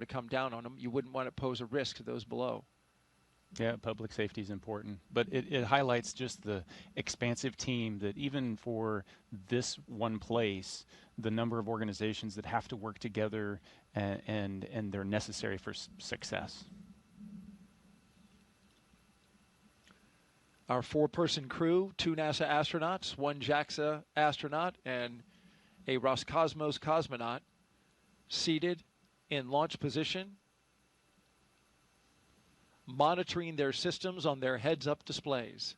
to come down on them. You wouldn't want to pose a risk to those below. Yeah, public safety is important, but it highlights just the expansive team that even for this one place, the number of organizations that have to work together and they're necessary for success. Our 4-person crew, 2 NASA astronauts, 1 JAXA astronaut, and a Roscosmos cosmonaut seated in launch position, monitoring their systems on their heads-up displays.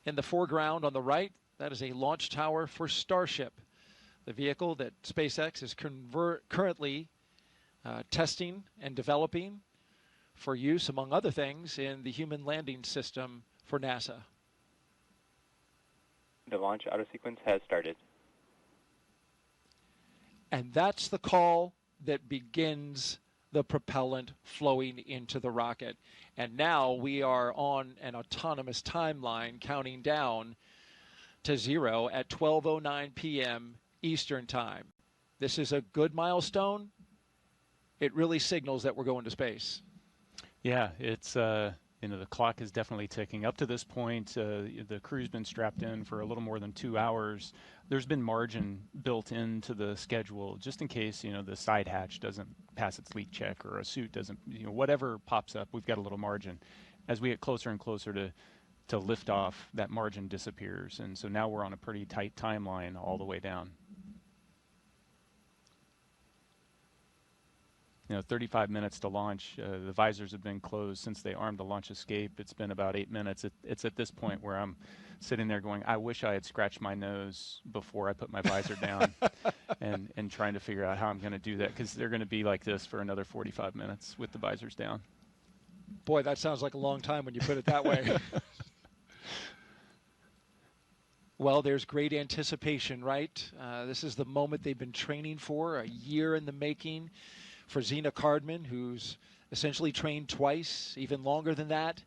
In the foreground on the right, that is a launch tower for Starship, the vehicle that SpaceX is currently testing and developing for use, among other things, in the human landing system for NASA. The launch auto sequence has started. And that's the call that begins the propellant flowing into the rocket. And now we are on an autonomous timeline counting down to 0 at 12:09 p.m. Eastern Time. This is a good milestone. It really signals that we're going to space. Yeah, it's the clock is definitely ticking. Up to this point, the crew's been strapped in for a little more than 2 hours. There's been margin built into the schedule just in case, the side hatch doesn't pass its leak check or a suit doesn't, whatever pops up, we've got a little margin. As we get closer and closer to liftoff, that margin disappears. And so now we're on a pretty tight timeline all the way down. 35 minutes to launch. The visors have been closed since they armed the launch escape. It's been about 8 minutes. It's at this point where I'm sitting there going, I wish I had scratched my nose before I put my visor down and trying to figure out how I'm going to do that, because they're going to be like this for another 45 minutes with the visors down. Boy, that sounds like a long time when you put it that way. Well, there's great anticipation, right? This is the moment they've been training for, a year in the making. For Zena Cardman, who's essentially trained twice, even longer than that.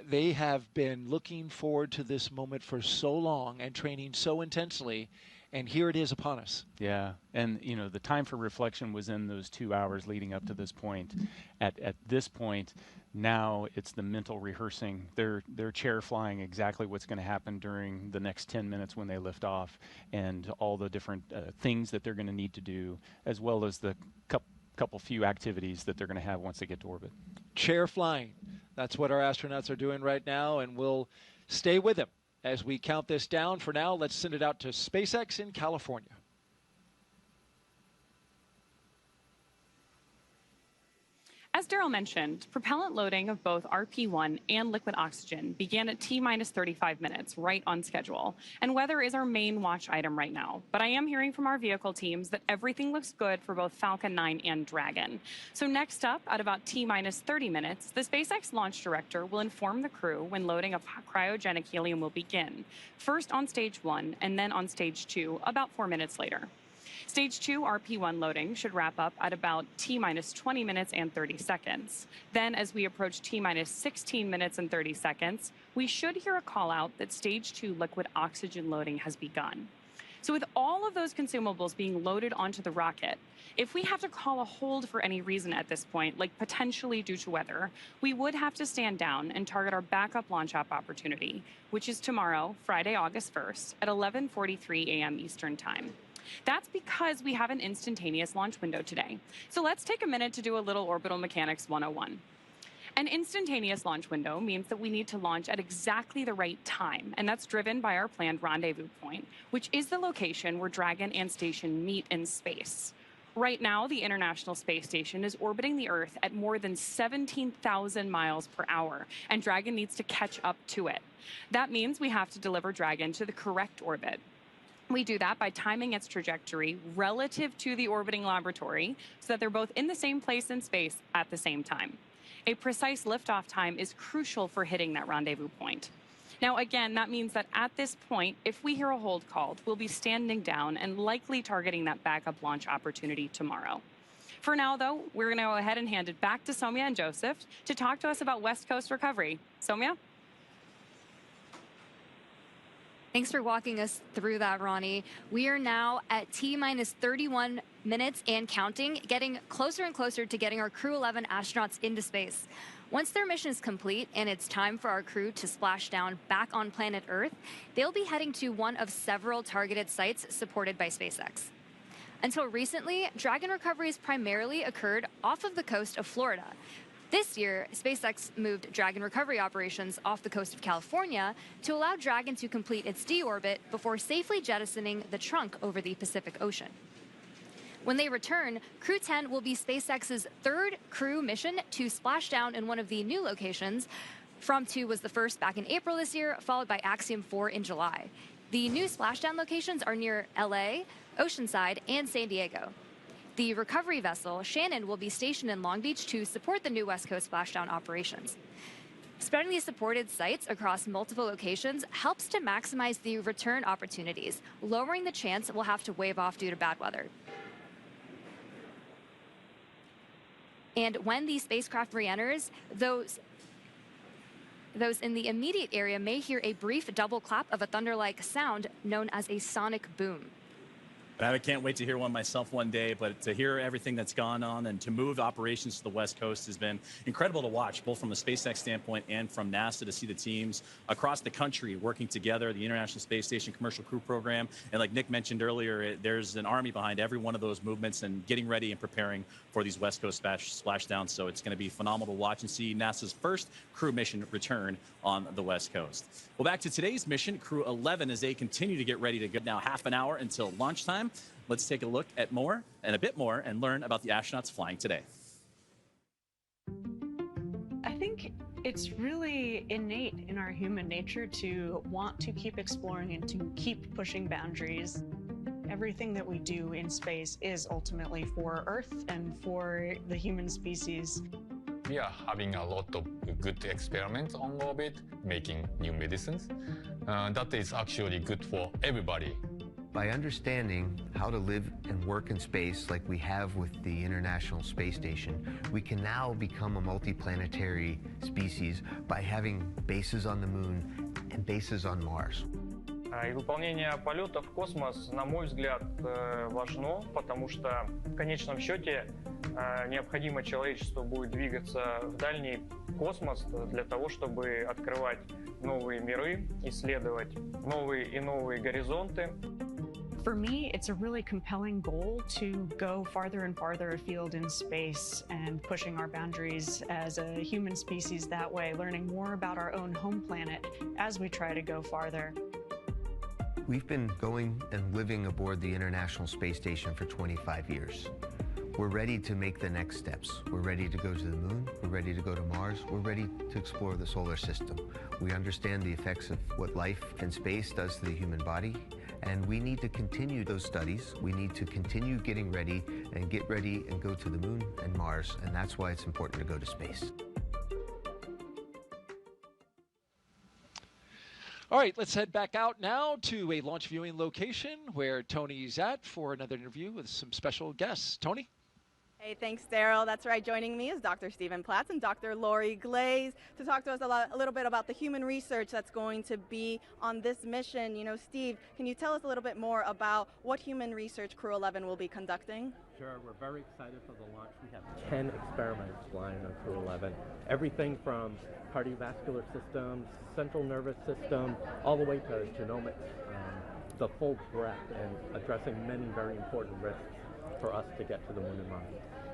They have been looking forward to this moment for so long and training so intensely, and here it is upon us. Yeah, and the time for reflection was in those 2 hours leading up to this point. At this point, now it's the mental rehearsing. They're chair flying exactly what's going to happen during the next 10 minutes when they lift off, and all the different things that they're going to need to do, as well as the couple few activities that they're going to have once they get to orbit. Chair flying. That's what our astronauts are doing right now, and we'll stay with them as we count this down. For now, let's send it out to SpaceX in California. As Daryl mentioned, propellant loading of both RP-1 and liquid oxygen began at T-minus 35 minutes, right on schedule. And weather is our main watch item right now. But I am hearing from our vehicle teams that everything looks good for both Falcon 9 and Dragon. So next up, at about T-minus 30 minutes, the SpaceX launch director will inform the crew when loading of cryogenic helium will begin, first on stage 1 and then on stage 2 about 4 minutes later. Stage 2 RP-1 loading should wrap up at about T-minus 20 minutes and 30 seconds. Then, as we approach T-minus 16 minutes and 30 seconds, we should hear a call out that Stage 2 liquid oxygen loading has begun. So with all of those consumables being loaded onto the rocket, if we have to call a hold for any reason at this point, like potentially due to weather, we would have to stand down and target our backup launch opportunity, which is tomorrow, Friday, August 1st, at 11:43 a.m. Eastern Time. That's because we have an instantaneous launch window today. So let's take a minute to do a little orbital mechanics 101. An instantaneous launch window means that we need to launch at exactly the right time, and that's driven by our planned rendezvous point, which is the location where Dragon and Station meet in space. Right now, the International Space Station is orbiting the Earth at more than 17,000 miles per hour, and Dragon needs to catch up to it. That means we have to deliver Dragon to the correct orbit. We do that by timing its trajectory relative to the orbiting laboratory so that they're both in the same place in space at the same time. A precise liftoff time is crucial for hitting that rendezvous point. Now, again, that means that at this point, if we hear a hold called, we'll be standing down and likely targeting that backup launch opportunity tomorrow. For now, though, we're going to go ahead and hand it back to Soumya and Joseph to talk to us about West Coast recovery. Soumya? Thanks for walking us through that, Ronnie. We are now at T-minus 31 minutes and counting, getting closer and closer to getting our Crew-11 astronauts into space. Once their mission is complete and it's time for our crew to splash down back on planet Earth, they'll be heading to one of several targeted sites supported by SpaceX. Until recently, Dragon recoveries primarily occurred off of the coast of Florida. This year, SpaceX moved Dragon recovery operations off the coast of California to allow Dragon to complete its deorbit before safely jettisoning the trunk over the Pacific Ocean. When they return, Crew-10 will be SpaceX's third crew mission to splash down in one of the new locations. From-2 was the first back in April this year, followed by Axiom 4 in July. The new splashdown locations are near LA, Oceanside, and San Diego. The recovery vessel, Shannon, will be stationed in Long Beach to support the new West Coast splashdown operations. Spreading these supported sites across multiple locations helps to maximize the return opportunities, lowering the chance we'll have to wave off due to bad weather. And when the spacecraft re-enters, those in the immediate area may hear a brief double clap of a thunder-like sound known as a sonic boom. I can't wait to hear one myself one day, but to hear everything that's gone on and to move operations to the West Coast has been incredible to watch, both from a SpaceX standpoint and from NASA, to see the teams across the country working together, the International Space Station Commercial Crew Program. And like Nick mentioned earlier, there's an army behind every one of those movements and getting ready and preparing for these West Coast splashdowns. So it's going to be phenomenal to watch and see NASA's first crew mission return on the West Coast. Well, back to today's mission, Crew-11, as they continue to get ready to go. Now half an hour until launch time. Let's take a look at more and a bit more and learn about the astronauts flying today. I think it's really innate in our human nature to want to keep exploring and to keep pushing boundaries. Everything that we do in space is ultimately for Earth and for the human species. We are having a lot of good experiments on orbit, making new medicines. That is actually good for everybody. By understanding how to live and work in space like we have with the International Space Station, we can now become a multiplanetary species by having bases on the Moon and bases on Mars. И выполнение полета в космос, на мой взгляд, важно, потому что в конечном счете необходимо человечеству будет двигаться в дальний космос для того, чтобы открывать новые миры, исследовать новые и новые горизонты. For me, it's a really compelling goal to go farther and farther afield in space and pushing our boundaries as a human species that way, learning more about our own home planet as we try to go farther. We've been going and living aboard the International Space Station for 25 years. We're ready to make the next steps. We're ready to go to the Moon. We're ready to go to Mars. We're ready to explore the solar system. We understand the effects of what life in space does to the human body, and we need to continue those studies. We need to continue getting ready and get ready and go to the Moon and Mars, and that's why it's important to go to space. All right, let's head back out now to a launch viewing location where Tony's at for another interview with some special guests. Tony? Hey, thanks, Daryl. That's right. Joining me is Dr. Stephen Platts and Dr. Lori Glaze to talk to us a little bit about the human research that's going to be on this mission. You know, Steve, can you tell us a little bit more about what human research Crew-11 will be conducting? Sure. We're very excited for the launch. We have 10 experiments flying on Crew-11. Everything from cardiovascular systems, central nervous system, all the way to genomics, the full breadth, and addressing many very important risks for us to get to the Moon and Mars.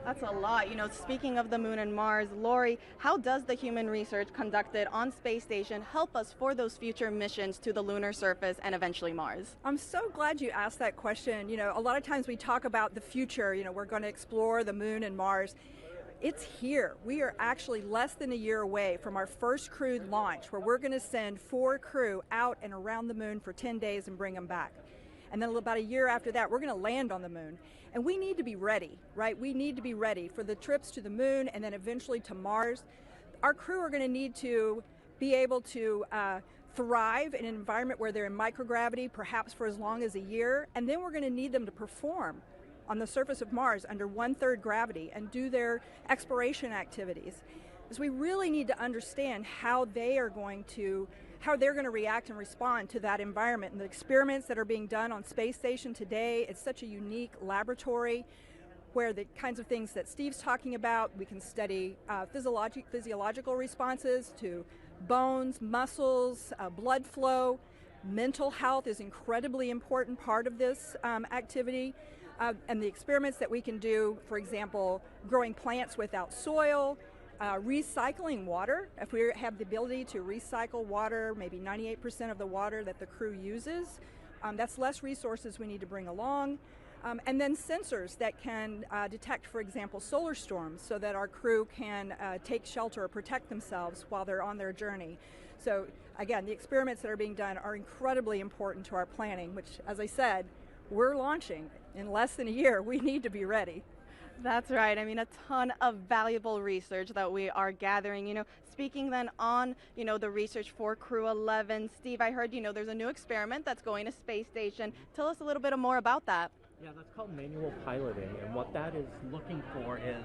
That's a lot. You know, speaking of the Moon and Mars, Lori, how does the human research conducted on Space Station help us for those future missions to the lunar surface and eventually Mars? I'm so glad you asked that question. You know, a lot of times we talk about the future, you know, we're going to explore the Moon and Mars. It's here. We are actually less than a year away from our first crewed launch, where we're going to send 4 crew out and around the Moon for 10 days and bring them back. And then about a year after that, we're going to land on the Moon. And we need to be ready, right? We need to be ready for the trips to the Moon and then eventually to Mars. Our crew are going to need to be able to thrive in an environment where they're in microgravity, perhaps for as long as a year. And then we're going to need them to perform on the surface of Mars under 1/3 gravity and do their exploration activities. So we really need to understand how they are going to how they're going to react and respond to that environment. And the experiments that are being done on Space Station today, it's such a unique laboratory where the kinds of things that Steve's talking about, we can study physiological responses to bones, muscles, blood flow. Mental health is incredibly important part of this activity. And the experiments that we can do, for example, growing plants without soil, recycling water. If we have the ability to recycle water, maybe 98% of the water that the crew uses, that's less resources we need to bring along. And then sensors that can detect, for example, solar storms so that our crew can take shelter or protect themselves while they're on their journey. So again, the experiments that are being done are incredibly important to our planning, which, as I said, we're launching in less than a year. We need to be ready. That's right. I mean, a ton of valuable research that we are gathering. Speaking then on, the research for Crew-11, Steve, I heard, there's a new experiment that's going to Space Station. Tell us a little bit more about that. Yeah, that's called manual piloting, and what that is looking for is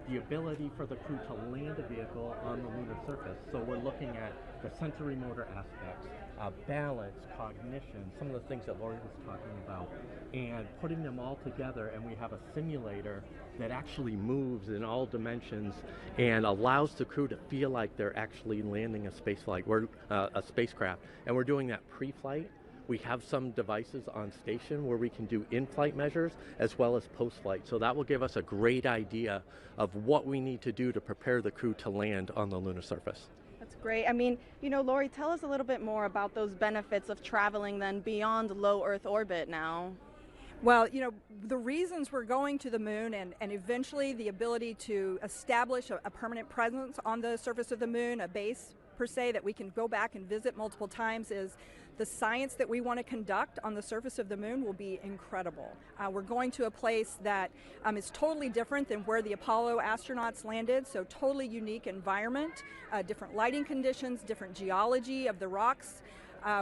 the ability for the crew to land a vehicle on the lunar surface. So we're looking at the sensory motor aspects, balance, cognition, some of the things that Lori was talking about, and putting them all together, and we have a simulator that actually moves in all dimensions and allows the crew to feel like they're actually landing a spacecraft. And we're doing that pre-flight. We have some devices on station where we can do in-flight measures as well as post-flight. So that will give us a great idea of what we need to do to prepare the crew to land on the lunar surface. That's great. I mean, Lori, tell us a little bit more about those benefits of traveling then beyond low Earth orbit now. Well, the reasons we're going to the moon and eventually the ability to establish a permanent presence on the surface of the moon, a base per se that we can go back and visit multiple times, is the science that we want to conduct on the surface of the moon will be incredible. We're going to a place that is totally different than where the Apollo astronauts landed, so totally unique environment, different lighting conditions, different geology of the rocks.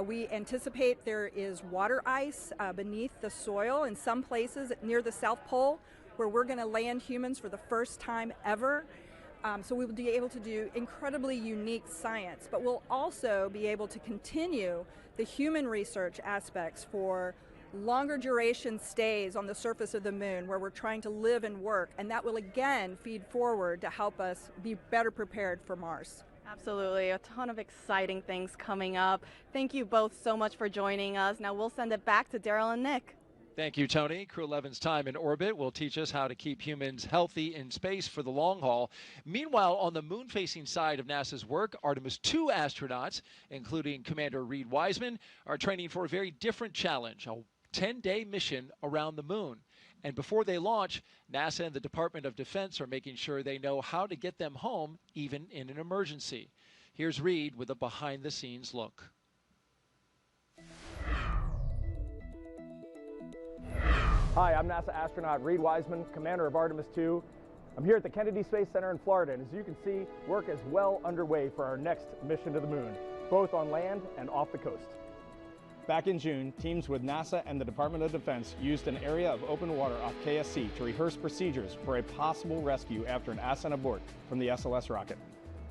We anticipate there is water ice beneath the soil in some places near the South Pole where we're going to land humans for the first time ever. So we will be able to do incredibly unique science, but we'll also be able to continue the human research aspects for longer duration stays on the surface of the moon where we're trying to live and work, and that will again feed forward to help us be better prepared for Mars. Absolutely, a ton of exciting things coming up. Thank you both so much for joining us. Now we'll send it back to Daryl and Nick. Thank you, Tony. Crew-11's time in orbit will teach us how to keep humans healthy in space for the long haul. Meanwhile, on the moon-facing side of NASA's work, Artemis II astronauts, including Commander Reed Wiseman, are training for a very different challenge, a 10-day mission around the moon. And before they launch, NASA and the Department of Defense are making sure they know how to get them home, even in an emergency. Here's Reed with a behind-the-scenes look. Hi, I'm NASA astronaut Reed Wiseman, commander of Artemis II. I'm here at the Kennedy Space Center in Florida, and as you can see, work is well underway for our next mission to the moon, both on land and off the coast. Back in June, teams with NASA and the Department of Defense used an area of open water off KSC to rehearse procedures for a possible rescue after an ascent abort from the SLS rocket.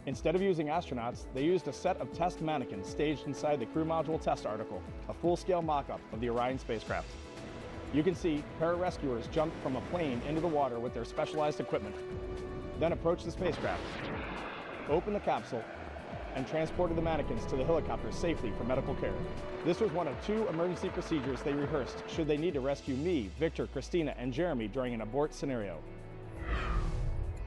Instead of using astronauts, they used a set of test mannequins staged inside the crew module test article, a full-scale mock-up of the Orion spacecraft. You can see pararescuers jumped from a plane into the water with their specialized equipment, then approached the spacecraft, opened the capsule, and transported the mannequins to the helicopter safely for medical care. This was one of 2 emergency procedures they rehearsed should they need to rescue me, Victor, Christina, and Jeremy during an abort scenario.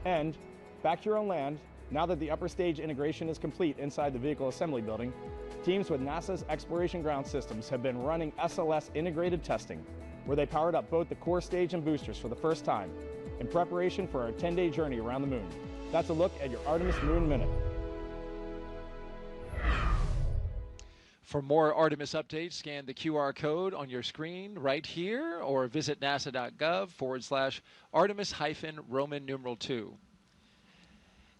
And back here on land, now that the upper stage integration is complete inside the vehicle assembly building, teams with NASA's Exploration Ground Systems have been running SLS integrated testing, where they powered up both the core stage and boosters for the first time in preparation for our 10-day journey around the moon. That's a look at your Artemis Moon Minute. For more Artemis updates, scan the QR code on your screen right here or visit nasa.gov/Artemis-Roman numeral 2.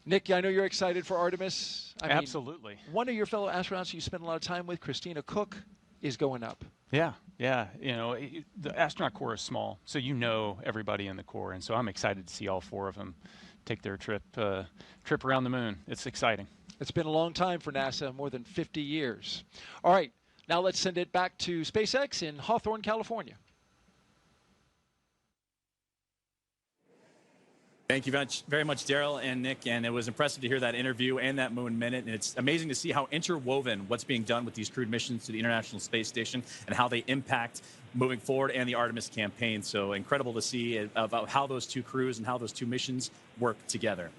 Nick, I know you're excited for Artemis. Absolutely. One of your fellow astronauts you spent a lot of time with, Christina Cook, is going up. Yeah. The astronaut corps is small, so you know everybody in the corps, and so I'm excited to see all 4 of them take their trip around the moon. It's exciting. It's been a long time for NASA, more than 50 years. All right, now let's send it back to SpaceX in Hawthorne, California. Thank you very much, Daryl and Nick, and it was impressive to hear that interview and that Moon Minute, and it's amazing to see how interwoven what's being done with these crewed missions to the International Space Station and how they impact moving forward and the Artemis campaign. So incredible to see about how those two crews and how those two missions work together.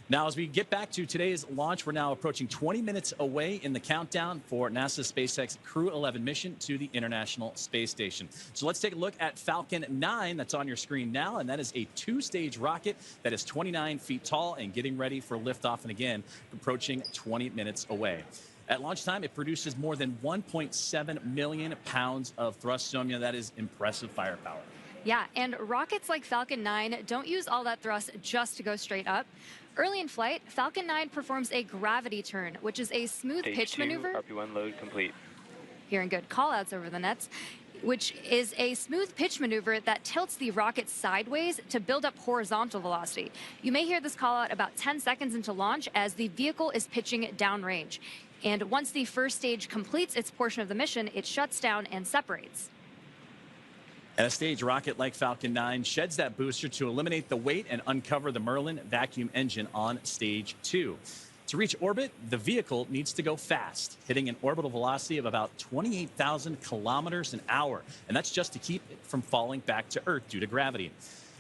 Now, as we get back to today's launch, we're now approaching 20 minutes away in the countdown for NASA's SpaceX Crew-11 mission to the International Space Station. So let's take a look at Falcon 9 that's on your screen now, and that is a two-stage rocket that is 29 feet tall and getting ready for liftoff, and again, approaching 20 minutes away. At launch time, it produces more than 1.7 million pounds of thrust. Sonia, that is impressive firepower. Yeah, and rockets like Falcon 9 don't use all that thrust just to go straight up. Early in flight, Falcon 9 performs a gravity turn, which is a smooth pitch maneuver. RP1 load complete. Hearing good callouts over the nets, which is a smooth pitch maneuver that tilts the rocket sideways to build up horizontal velocity. You may hear this call out about 10 seconds into launch as the vehicle is pitching downrange. And once the first stage completes its portion of the mission, it shuts down and separates. And a stage rocket like Falcon 9 sheds that booster to eliminate the weight and uncover the Merlin vacuum engine on stage 2. To reach orbit, the vehicle needs to go fast, hitting an orbital velocity of about 28,000 kilometers an hour. And that's just to keep it from falling back to Earth due to gravity.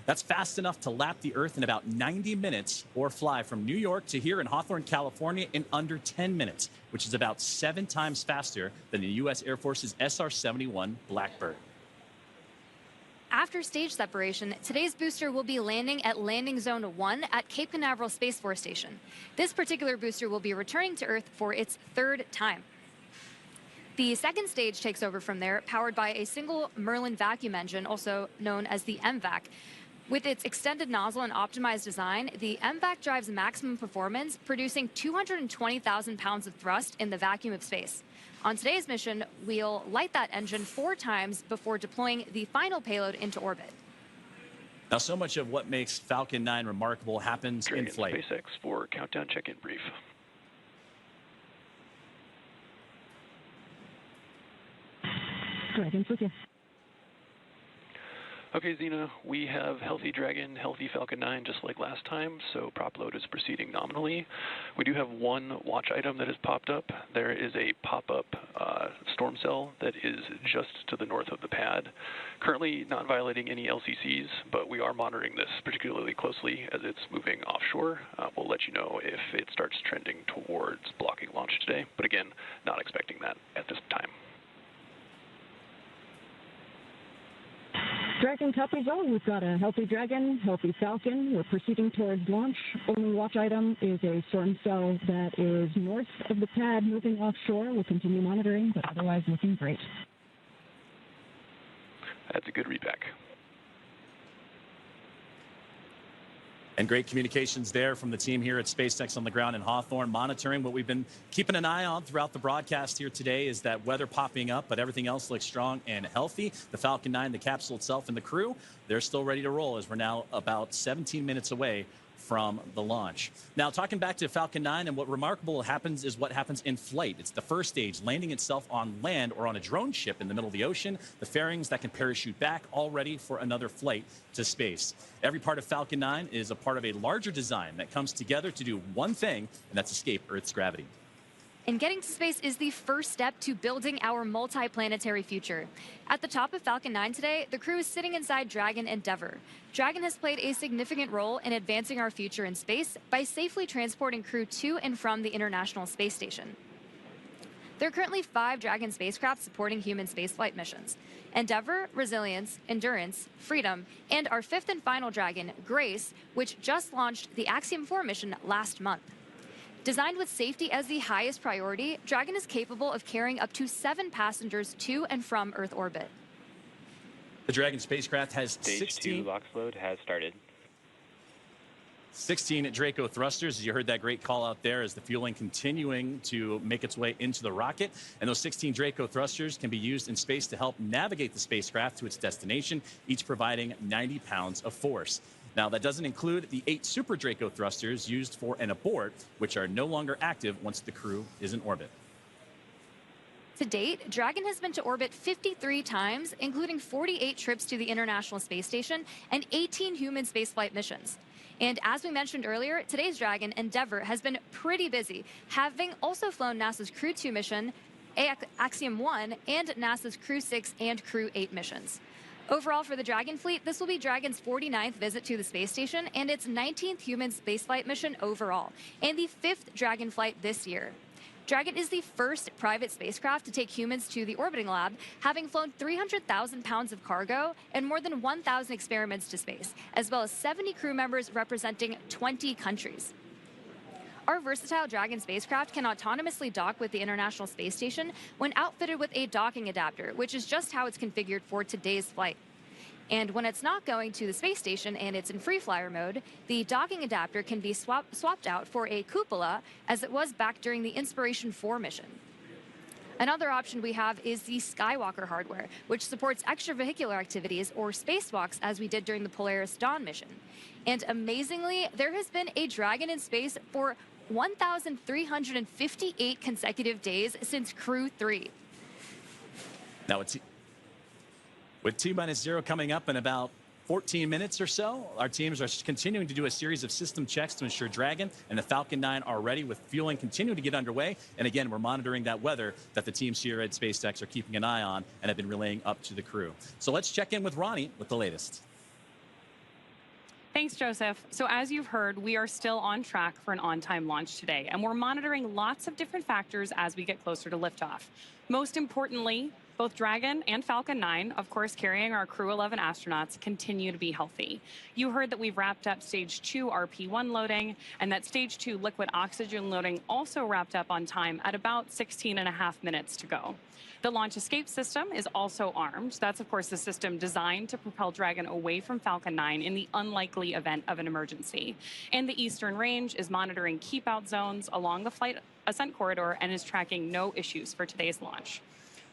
That's fast enough to lap the Earth in about 90 minutes or fly from New York to here in Hawthorne, California in under 10 minutes, which is about 7 times faster than the U.S. Air Force's SR-71 Blackbird. After stage separation, today's booster will be landing at Landing Zone 1 at Cape Canaveral Space Force Station. This particular booster will be returning to Earth for its 3rd time. The second stage takes over from there, powered by a single Merlin vacuum engine, also known as the MVAC. With its extended nozzle and optimized design, the MVAC drives maximum performance, producing 220,000 pounds of thrust in the vacuum of space. On today's mission, we'll light that engine 4 times before deploying the final payload into orbit. Now, so much of what makes Falcon 9 remarkable happens in flight. SpaceX for countdown check-in brief. Dragon's with you. Okay, Zena, we have healthy Dragon, healthy Falcon 9, just like last time, so prop load is proceeding nominally. We do have one watch item that has popped up. There is a pop-up storm cell that is just to the north of the pad. Currently not violating any LCCs, but we are monitoring this particularly closely as it's moving offshore. We'll let you know if it starts trending towards blocking launch today, but again, not expecting that at this time. Dragon copies all. We've got a healthy Dragon, healthy Falcon. We're proceeding towards launch. Only watch item is a storm cell that is north of the pad moving offshore. We'll continue monitoring, but otherwise looking great. That's a good readback. And great communications there from the team here at SpaceX on the ground in Hawthorne, monitoring. What we've been keeping an eye on throughout the broadcast here today is that weather popping up, but everything else looks strong and healthy. The Falcon 9, the capsule itself, and the crew, they're still ready to roll as we're now about 17 minutes away from the launch. Now, talking back to Falcon 9, and what remarkable happens is what happens in flight. It's the first stage, landing itself on land or on a drone ship in the middle of the ocean, the fairings that can parachute back, all ready for another flight to space. Every part of Falcon 9 is a part of a larger design that comes together to do one thing, and that's escape Earth's gravity. And getting to space is the first step to building our multi-planetary future. At the top of Falcon 9 today, the crew is sitting inside Dragon Endeavour. Dragon has played a significant role in advancing our future in space by safely transporting crew to and from the International Space Station. There are currently 5 Dragon spacecraft supporting human spaceflight missions: Endeavour, Resilience, Endurance, Freedom, and our 5th and final Dragon, Grace, which just launched the Axiom 4 mission last month. Designed with safety as the highest priority, Dragon is capable of carrying up to 7 passengers to and from Earth orbit. The Dragon spacecraft has Stage 2 LOX load has started. 16 Draco thrusters. As you heard that great call out there, as the fueling continuing to make its way into the rocket. And those 16 Draco thrusters can be used in space to help navigate the spacecraft to its destination, each providing 90 pounds of force. Now, that doesn't include the 8 Super Draco thrusters used for an abort, which are no longer active once the crew is in orbit. To date, Dragon has been to orbit 53 times, including 48 trips to the International Space Station and 18 human spaceflight missions. And as we mentioned earlier, today's Dragon, Endeavour, has been pretty busy, having also flown NASA's Crew-2 mission, Axiom-1, and NASA's Crew-6 and Crew-8 missions. Overall, for the Dragon fleet, this will be Dragon's 49th visit to the space station and its 19th human spaceflight mission overall, and the 5th Dragon flight this year. Dragon is the first private spacecraft to take humans to the orbiting lab, having flown 300,000 pounds of cargo and more than 1,000 experiments to space, as well as 70 crew members representing 20 countries. Our versatile Dragon spacecraft can autonomously dock with the International Space Station when outfitted with a docking adapter, which is just how it's configured for today's flight. And when it's not going to the space station and it's in free flyer mode, the docking adapter can be swapped out for a cupola, as it was back during the Inspiration 4 mission. Another option we have is the Skywalker hardware, which supports extravehicular activities or spacewalks, as we did during the Polaris Dawn mission. And amazingly, there has been a Dragon in space for 1,358 consecutive days since Crew-3. Now, with T-0 coming up in about 14 minutes or so, our teams are continuing to do a series of system checks to ensure Dragon and the Falcon 9 are ready, with fueling continuing to get underway. And again, we're monitoring that weather that the teams here at SpaceX are keeping an eye on and have been relaying up to the crew. So let's check in with Ronnie with the latest. Thanks, Joseph. So as you've heard, we are still on track for an on-time launch today, and we're monitoring lots of different factors as we get closer to liftoff. Most importantly, both Dragon and Falcon 9, of course carrying our Crew-11 astronauts, continue to be healthy. You heard that we've wrapped up Stage 2 RP-1 loading, and that Stage 2 liquid oxygen loading also wrapped up on time at about 16.5 minutes to go. The launch escape system is also armed. That's, of course, the system designed to propel Dragon away from Falcon 9 in the unlikely event of an emergency. And the Eastern Range is monitoring keep-out zones along the flight ascent corridor and is tracking no issues for today's launch.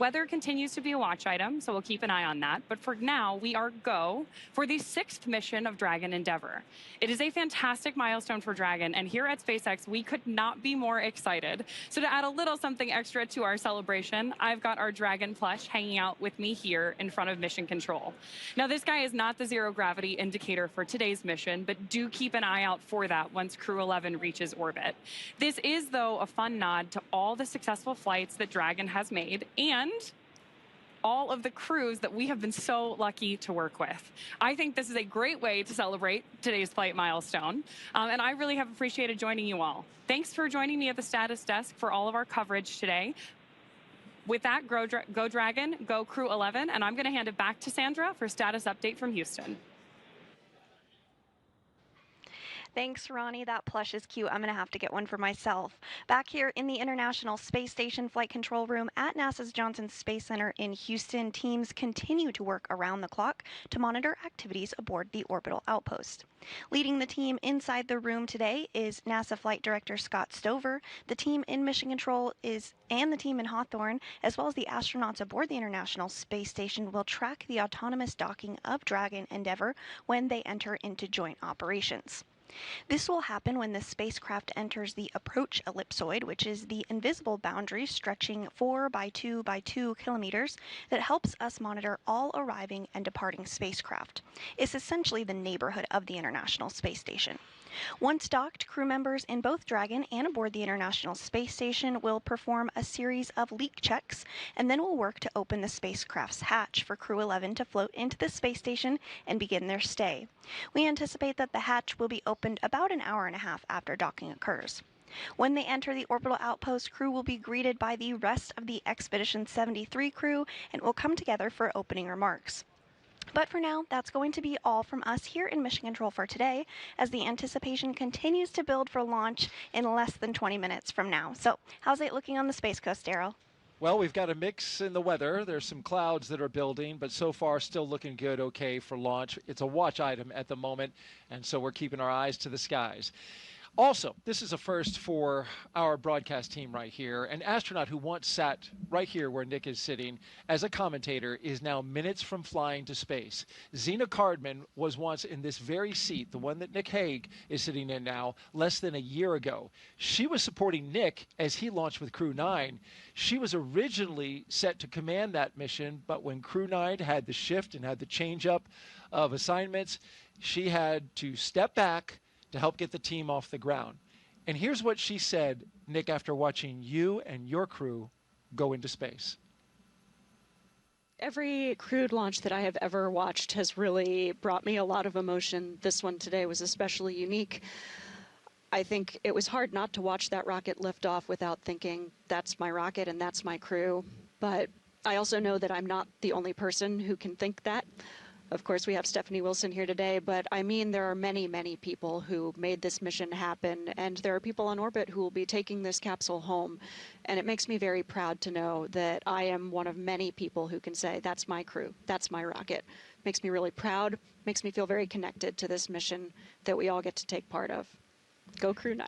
Weather continues to be a watch item, so we'll keep an eye on that. But for now, we are go for the 6th mission of Dragon Endeavour. It is a fantastic milestone for Dragon, and here at SpaceX, we could not be more excited. So to add a little something extra to our celebration, I've got our Dragon plush hanging out with me here in front of Mission Control. Now, this guy is not the zero gravity indicator for today's mission, but do keep an eye out for that once Crew-11 reaches orbit. This is, though, a fun nod to all the successful flights that Dragon has made, and all of the crews that we have been so lucky to work with. I think this is a great way to celebrate today's flight milestone, and I really have appreciated joining you all. Thanks for joining me at the status desk for all of our coverage today. With that, go Dragon, go Crew-11, and I'm going to hand it back to Sandra for status update from Houston. Thanks, Ronnie. That plush is cute. I'm going to have to get one for myself. Back here in the International Space Station Flight Control Room at NASA's Johnson Space Center in Houston, teams continue to work around the clock to monitor activities aboard the orbital outpost. Leading the team inside the room today is NASA Flight Director Scott Stover. The team in Mission Control and the team in Hawthorne, as well as the astronauts aboard the International Space Station, will track the autonomous docking of Dragon Endeavour when they enter into joint operations. This will happen when the spacecraft enters the approach ellipsoid, which is the invisible boundary stretching 4 by 2 by 2 kilometers that helps us monitor all arriving and departing spacecraft. It's essentially the neighborhood of the International Space Station. Once docked, crew members in both Dragon and aboard the International Space Station will perform a series of leak checks, and then will work to open the spacecraft's hatch for Crew-11 to float into the space station and begin their stay. We anticipate that the hatch will be opened about an hour and a half after docking occurs. When they enter the orbital outpost, crew will be greeted by the rest of the Expedition 73 crew and will come together for opening remarks. But for now, that's going to be all from us here in Mission Control for today, as the anticipation continues to build for launch in less than 20 minutes from now. So, how's it looking on the Space Coast, Daryl? Well, we've got a mix in the weather. There's some clouds that are building, but so far still looking good, okay for launch. It's a watch item at the moment, and so we're keeping our eyes to the skies. Also, this is a first for our broadcast team right here. An astronaut who once sat right here where Nick is sitting as a commentator is now minutes from flying to space. Zena Cardman was once in this very seat, the one that Nick Hague is sitting in now, less than a year ago. She was supporting Nick as he launched with Crew-9. She was originally set to command that mission, but when Crew-9 had the shift and had the change up of assignments, she had to step back to help get the team off the ground. And here's what she said, Nick, after watching you and your crew go into space. Every crewed launch that I have ever watched has really brought me a lot of emotion. This one today was especially unique. I think it was hard not to watch that rocket lift off without thinking, that's my rocket and that's my crew. But I also know that I'm not the only person who can think that. Of course, we have Stephanie Wilson here today, but I mean, there are many, many people who made this mission happen, and there are people on orbit who will be taking this capsule home. And it makes me very proud to know that I am one of many people who can say, that's my crew, that's my rocket. Makes me really proud, makes me feel very connected to this mission that we all get to take part of. Go Crew-9.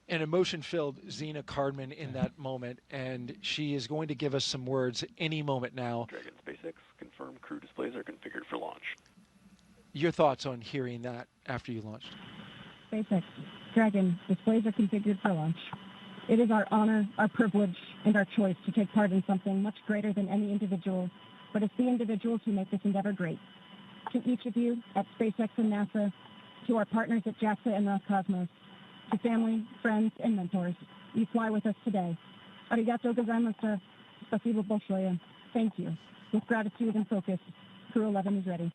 An emotion-filled Zena Cardman in that moment, and she is going to give us some words any moment now. Dragon SpaceX, confirm crew displays are configured for launch. Your thoughts on hearing that after you launched? SpaceX Dragon displays are configured for launch. It is our honor, our privilege, and our choice to take part in something much greater than any individual, but it's the individuals who make this endeavor great. To each of you at SpaceX and NASA, to our partners at JAXA and Roscosmos, to family, friends, and mentors, you fly with us today. Arigato gozaimashita. Spasibo большое. Thank you. With gratitude and focus, Crew-11 is ready.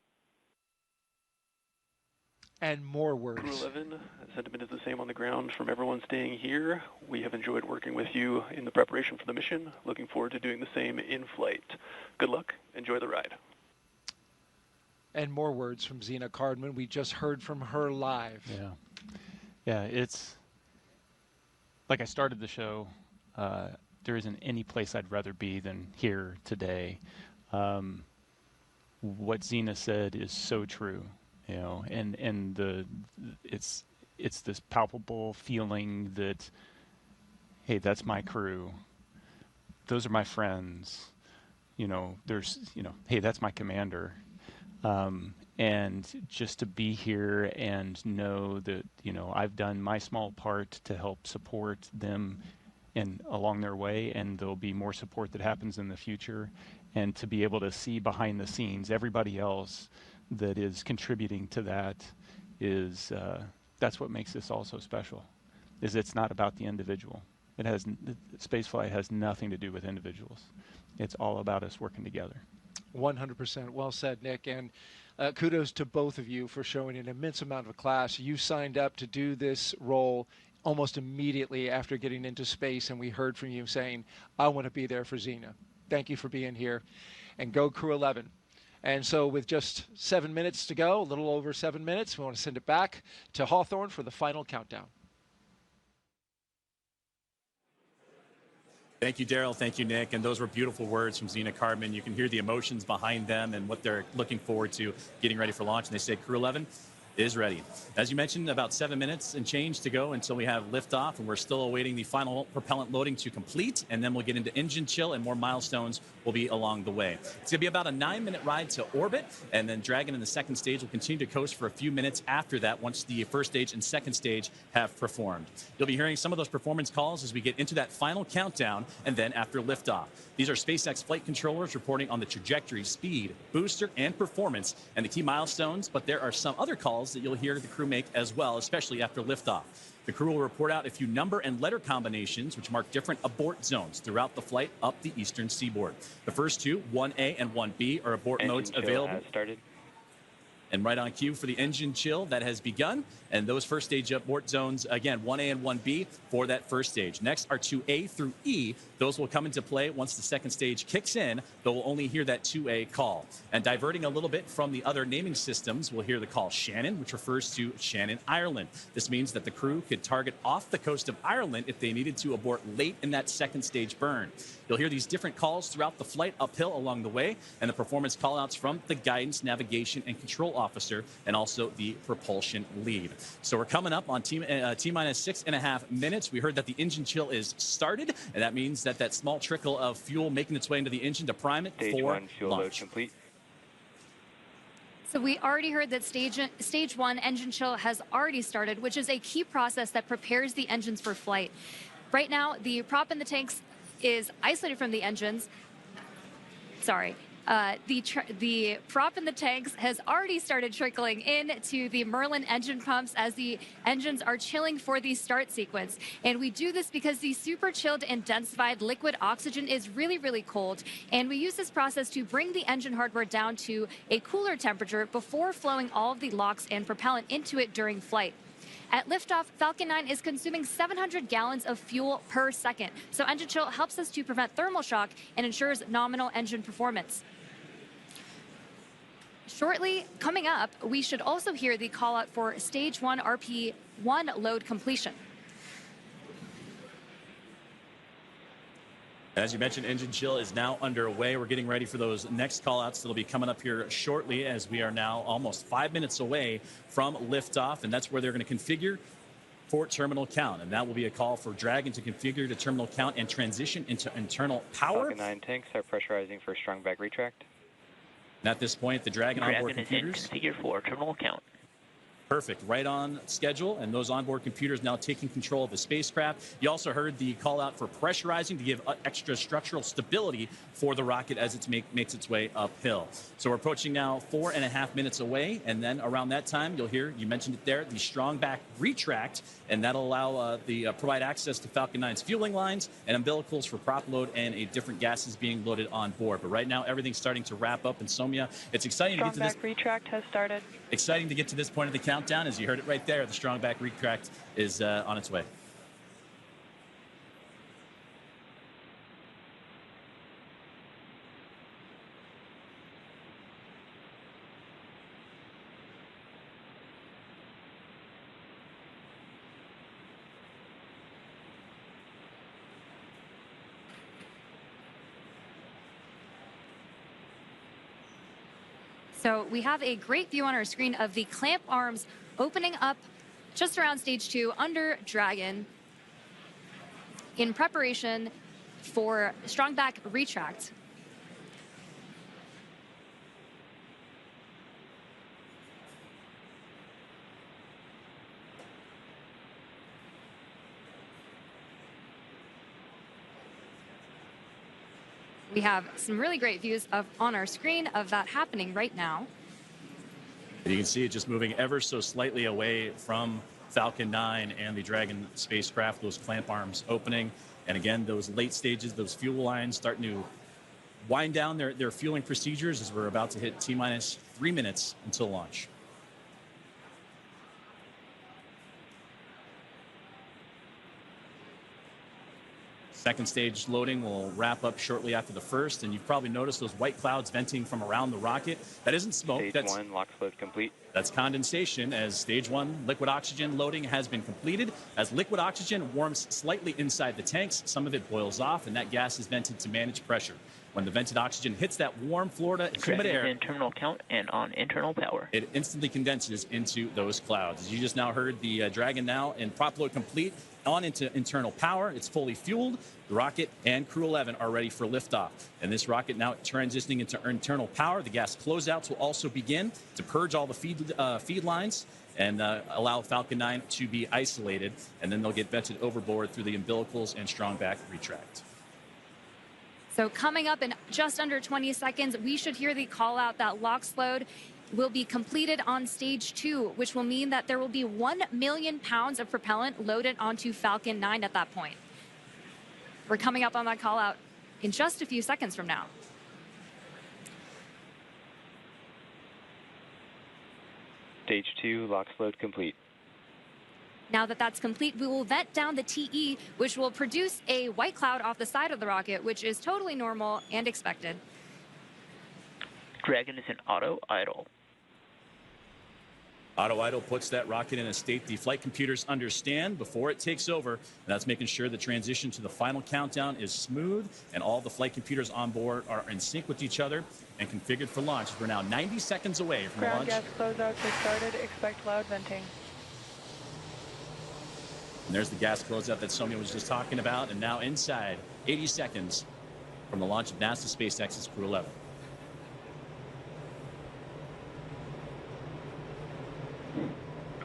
And more words. Crew-11, sentiment is the same on the ground from everyone staying here. We have enjoyed working with you in the preparation for the mission. Looking forward to doing the same in flight. Good luck. Enjoy the ride. And more words from Zena Cardman. We just heard from her live. Yeah. Yeah, it's like I started the show. There isn't any place I'd rather be than here today. What Zena said is so true, you know, and it's this palpable feeling that, hey, that's my crew. Those are my friends. You know, hey, that's my commander. And just to be here and know that, you know, I've done my small part to help support them along their way, and there'll be more support that happens in the future. And to be able to see behind the scenes everybody else that is contributing to that is, that's what makes this all so special, is it's not about the individual. Spaceflight has nothing to do with individuals. It's all about us working together. 100%. Well said, Nick. And kudos to both of you for showing an immense amount of class. You signed up to do this role almost immediately after getting into space, and we heard from you saying, I want to be there for Zena. Thank you for being here. And go Crew-11. And so with just 7 minutes to go, a little over 7 minutes, we want to send it back to Hawthorne for the final countdown. Thank you, Daryl. Thank you, Nick. And those were beautiful words from Zena Cardman. You can hear the emotions behind them and what they're looking forward to getting ready for launch. And they say Crew-11 is ready. As you mentioned, about 7 minutes and change to go until we have liftoff, and we're still awaiting the final propellant loading to complete, and then we'll get into engine chill, and more milestones will be along the way. It's going to be about a 9-minute ride to orbit, and then Dragon in the second stage will continue to coast for a few minutes after that once the first stage and second stage have performed. You'll be hearing some of those performance calls as we get into that final countdown, and then after liftoff. These are SpaceX flight controllers reporting on the trajectory, speed, booster, and performance, and the key milestones, but there are some other calls that you'll hear the crew make as well, especially after liftoff. The crew will report out a few number and letter combinations which mark different abort zones throughout the flight up the eastern seaboard. The first two, 1A and 1B, are abort modes available. Has started. And right on cue for the engine chill that has begun. And those first stage abort zones, again, 1A and 1B for that first stage. Next are 2A through E. Those will come into play once the second stage kicks in. They'll only hear that 2A call. And diverting a little bit from the other naming systems, we'll hear the call Shannon, which refers to Shannon, Ireland. This means that the crew could target off the coast of Ireland if they needed to abort late in that second stage burn. You'll hear these different calls throughout the flight uphill along the way, and the performance callouts from the guidance, navigation, and control officer and also the propulsion lead. So we're coming up on T-minus 6.5 minutes. We heard that the engine chill is started, and that means that that small trickle of fuel making its way into the engine to prime it Stage for 1 fuel load launch. complete. So we already heard that stage 1 engine chill has already started, which is a key process that prepares the engines for flight. Right now, the prop in the tanks is isolated from the engines. Sorry. The prop in the tanks has already started trickling into the Merlin engine pumps as the engines are chilling for the start sequence. And we do this because the super chilled and densified liquid oxygen is really, really cold. And we use this process to bring the engine hardware down to a cooler temperature before flowing all of the LOX and propellant into it during flight. At liftoff, Falcon 9 is consuming 700 gallons of fuel per second. So engine chill helps us to prevent thermal shock and ensures nominal engine performance. Shortly, coming up, we should also hear the call out for stage 1 RP1 load completion. As you mentioned, engine chill is now underway. We're getting ready for those next call-outs that'll be coming up here shortly, as we are now almost 5 minutes away from liftoff, and that's where they're going to configure for terminal count. And that will be a call for Dragon to configure to terminal count and transition into internal power. Falcon 9 tanks are pressurizing for strong back retract. And at this point, the Dragon onboard Dragon computers is in configure for terminal count. Perfect, right on schedule, and those onboard computers now taking control of the spacecraft. You also heard the call out for pressurizing to give extra structural stability for the rocket as it makes its way uphill. So we're approaching now 4.5 minutes away, and then around that time, you'll hear, you mentioned it there, the strong back retract, and that'll allow provide access to Falcon 9's fueling lines and umbilicals for prop load and different gases being loaded on board. But right now, everything's starting to wrap up, and Somya, it's exciting to get to this. Strong back retract has started. Exciting to get to this point of the countdown. As you heard it right there, the strong back retract is on its way. So we have a great view on our screen of the clamp arms opening up just around stage 2 under Dragon in preparation for strong back retract. We have some really great views on our screen of that happening right now. And you can see it just moving ever so slightly away from Falcon 9 and the Dragon spacecraft, those clamp arms opening. And again, those late stages, those fuel lines starting to wind down their fueling procedures as we're about to hit T-minus 3 minutes until launch. Second stage loading will wrap up shortly after the first, and you've probably noticed those white clouds venting from around the rocket. That isn't smoke. Stage 1 LOX load complete. That's condensation, as stage 1 liquid oxygen loading has been completed. As liquid oxygen warms slightly inside the tanks, some of it boils off, and that gas is vented to manage pressure. When the vented oxygen hits that warm Florida humid air, in terminal count and on internal power, it instantly condenses into those clouds. As you just now heard, the Dragon now in prop load complete, on into internal power. It's fully fueled. The rocket and Crew-11 are ready for liftoff. And this rocket now transitioning into internal power. The gas closeouts will also begin to purge all the feed lines and allow Falcon 9 to be isolated. And then they'll get vented overboard through the umbilicals and strong back retract. So coming up in just under 20 seconds, we should hear the call out that LOX load will be completed on stage 2, which will mean that there will be 1 million pounds of propellant loaded onto Falcon 9 at that point. We're coming up on that call out in just a few seconds from now. Stage 2 LOX load complete. Now that that's complete, we will vent down the TE, which will produce a white cloud off the side of the rocket, which is totally normal and expected. Dragon is in auto idle. Auto idle puts that rocket in a state the flight computers understand before it takes over. And that's making sure the transition to the final countdown is smooth and all the flight computers on board are in sync with each other and configured for launch. We're now 90 seconds away from Ground launch. gas closeouts have started. Expect loud venting. And there's the gas closeout that Soumya was just talking about. And now inside 80 seconds from the launch of NASA SpaceX's Crew-11.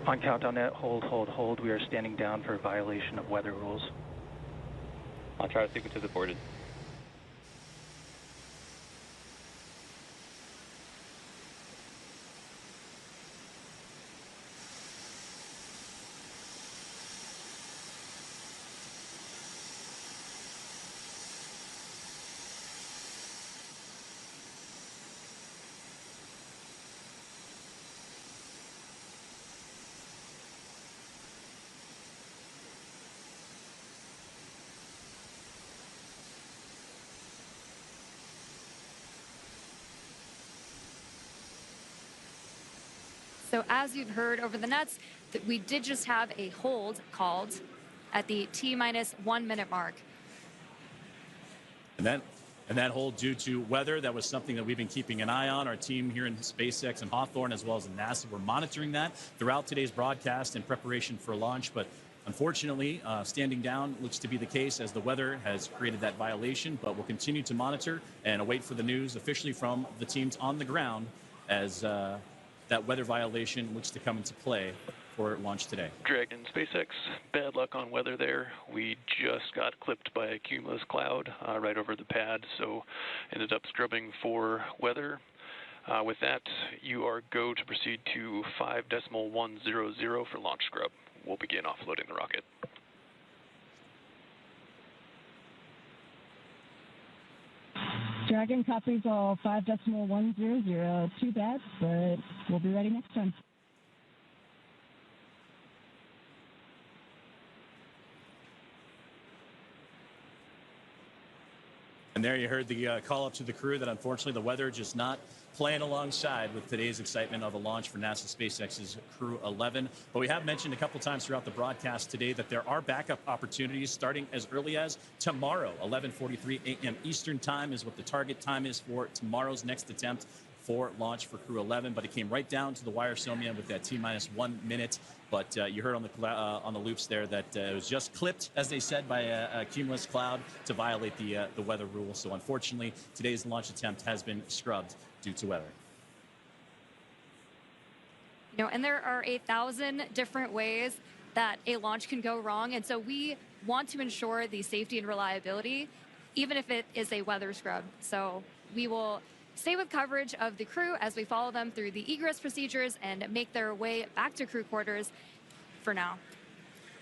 On countdown net, hold. We are standing down for violation of weather rules. I'll try to sequence is aborted. So as you've heard over the nets, we did just have a hold called at the T-1 minute mark. And that hold due to weather, that was something that we've been keeping an eye on. Our team here in SpaceX and Hawthorne, as well as in NASA, we're monitoring that throughout today's broadcast in preparation for launch. But unfortunately, standing down looks to be the case as the weather has created that violation. But we'll continue to monitor and await for the news officially from the teams on the ground as that weather violation looks to come into play for launch today. Dragon SpaceX, bad luck on weather there. We just got clipped by a cumulus cloud right over the pad, so ended up scrubbing for weather. With that, you are go to proceed to 5.100 for launch scrub. We'll begin offloading the rocket. Dragon copies all 5.100. Too bad, but we'll be ready next time. And there you heard the call up to the crew that unfortunately the weather just not playing alongside with today's excitement of the launch for NASA SpaceX's Crew-11. But we have mentioned a couple times throughout the broadcast today that there are backup opportunities starting as early as tomorrow. 11:43 a.m. Eastern time is what the target time is for tomorrow's next attempt for launch for Crew-11. But it came right down to the wire, Soumya, with that T-1 minute. But you heard on the loops there that it was just clipped, as they said, by a cumulus cloud to violate the weather rule. So unfortunately, today's launch attempt has been scrubbed due to weather. You know, and there are 1,000 different ways that a launch can go wrong. And so we want to ensure the safety and reliability, even if it is a weather scrub. So we will stay with coverage of the crew as we follow them through the egress procedures and make their way back to crew quarters for now.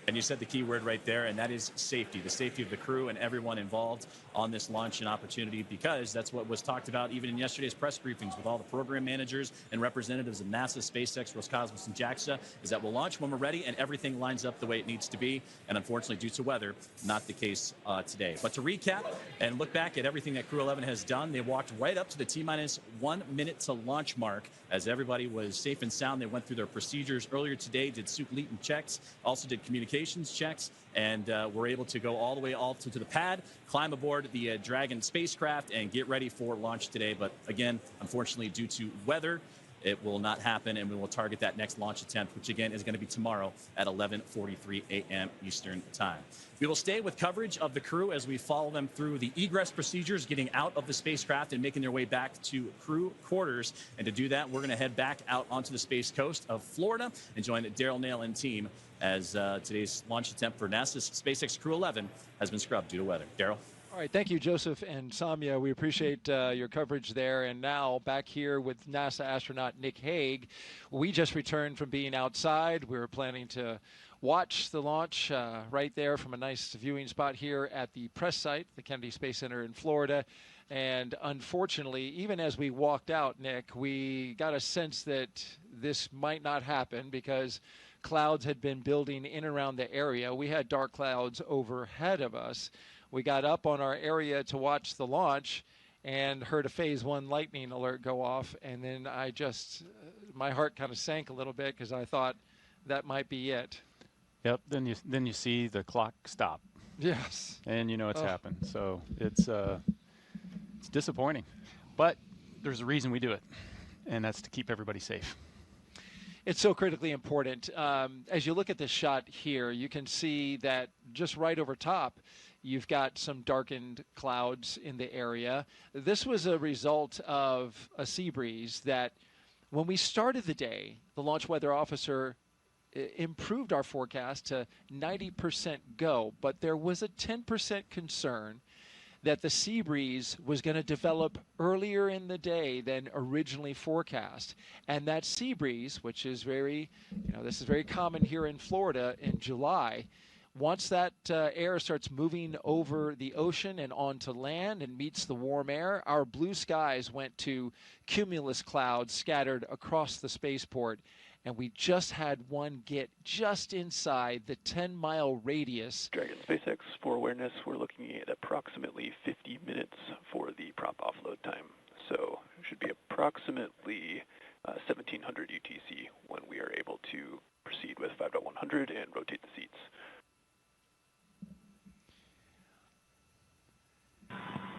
And you said the key word right there, and that is safety, the safety of the crew and everyone involved on this launch and opportunity, because that's what was talked about even in yesterday's press briefings with all the program managers and representatives of NASA, SpaceX, Roscosmos, and JAXA, is that we'll launch when we're ready and everything lines up the way it needs to be. And unfortunately, due to weather, not the case today. But to recap and look back at everything that Crew-11 has done, they walked right up to the T-1 minute to launch mark as everybody was safe and sound. They went through their procedures earlier today, did soup-leeton checks, also did communications checks, and were able to go all the way to the pad, climb aboard the Dragon spacecraft, and get ready for launch today. But again, unfortunately, due to weather, it will not happen, and we will target that next launch attempt, which again is going to be tomorrow at 11:43 a.m. Eastern time. We will stay with coverage of the crew as we follow them through the egress procedures, getting out of the spacecraft and making their way back to crew quarters. And to do that, we're going to head back out onto the space coast of Florida and join Daryl Nail and team as today's launch attempt for NASA's SpaceX Crew-11 has been scrubbed due to weather. Daryl? All right, thank you, Joseph and Soumya. We appreciate your coverage there. And now back here with NASA astronaut Nick Hague. We just returned from being outside. We were planning to watch the launch right there from a nice viewing spot here at the press site, the Kennedy Space Center in Florida. And unfortunately, even as we walked out, Nick, we got a sense that this might not happen because clouds had been building in and around the area. We had dark clouds overhead of us. We got up on our area to watch the launch, and heard a phase 1 lightning alert go off, and then I just, my heart kind of sank a little bit because I thought that might be it. Yep. Then you see the clock stop. Yes. And you know it's happened. So it's disappointing, but there's a reason we do it, and that's to keep everybody safe. It's so critically important. As you look at this shot here, you can see that just right over top, you've got some darkened clouds in the area. This was a result of a sea breeze that when we started the day, the launch weather officer improved our forecast to 90% go, but there was a 10% concern that the sea breeze was going to develop earlier in the day than originally forecast. And that sea breeze, which is very, this is very common here in Florida in July, once that air starts moving over the ocean and onto land and meets the warm air, our blue skies went to cumulus clouds scattered across the spaceport. And we just had one get just inside the 10-mile radius. Dragon SpaceX, for awareness, we're looking at approximately 50 minutes for the prop offload time. So it should be approximately 1700 UTC when we are able to proceed with 5.100 and rotate the seats.